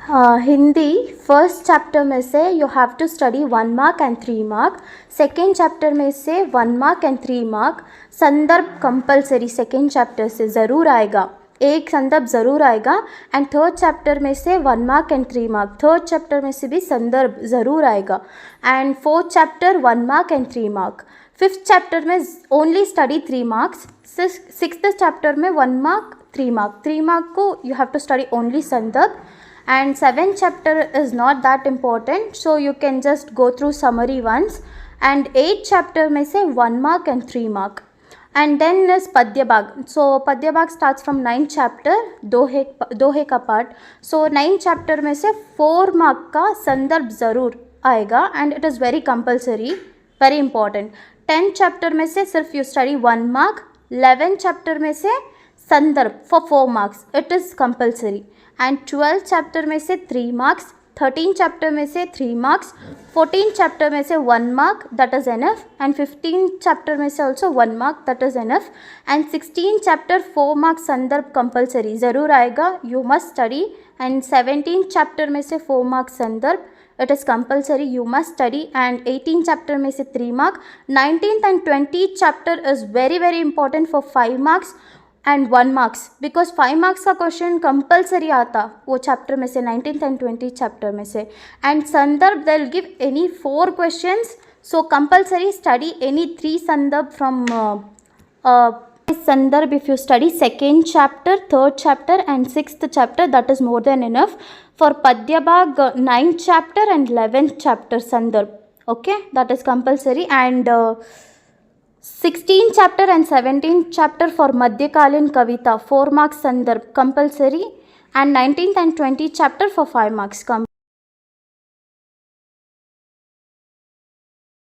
Hindi first chapter में से you have to study 1 mark and 3 mark. Second chapter में से 1 मार्क एंड 3 मार्क. संदर्भ कंपलसरी सेकेंड चैप्टर से ज़रूर आएगा, एक संदर्भ ज़रूर आएगा. एंड थर्ड चैप्टर में से 1 mark and 3 mark, third chapter में से भी संदर्भ ज़रूर आएगा. And fourth chapter 1 mark and 3 mark. Fifth chapter में only study 3 marks. Sixth chapter में 1 मार्क 3 मार्क, 3 मार्क को you have to study only संदर्भ. And seventh chapter is not that important, so you can just go through summary once. And eighth chapter में से 1 mark and 3 mark. And then is Padya Bhag. So Padya Bhag starts from 9th chapter, दोहे का part. So 9th chapter में से 4 mark का संदर्भ ज़रूर आएगा and it is very compulsory, very important. 10th chapter में से सिर्फ you study 1 mark. 11th chapter में से संदर्भ for 4 marks, it is compulsory. And 12th chapter में से 3 मार्क्स. 13th चैप्टर में से 3 मार्क्स. 14th चैप्टर में से 1 mark, that is enough. And 15th chapter में से also 1 mark, that is enough. And 16th chapter 4 marks संदर्भ कंपलसरी ज़रूर आएगा, you must study. And 17th chapter में से 4 मार्क्स संदर्भ, it is compulsory, you must study. And 18th chapter में से 3 mark. 19th and 20th chapter is very very important for 5 marks and 1 marks, because 5 marks का question compulsory आता वो chapter में से, 19th एंड 20th चैप्टर में से. And संदर्भ they will give any 4 questions, so compulsory study any 3 संदर्भ from संदर्भ. If you study second chapter, third chapter and 6th chapter, that is more than enough. For पद्य भाग 9th chapter and 11th chapter संदर्भ, okay, that is compulsory. And 16th chapter and 17th chapter for Madhyakalin Kavita 4 marks संदर्भ compulsory. And 19th and 20th chapter for 5 marks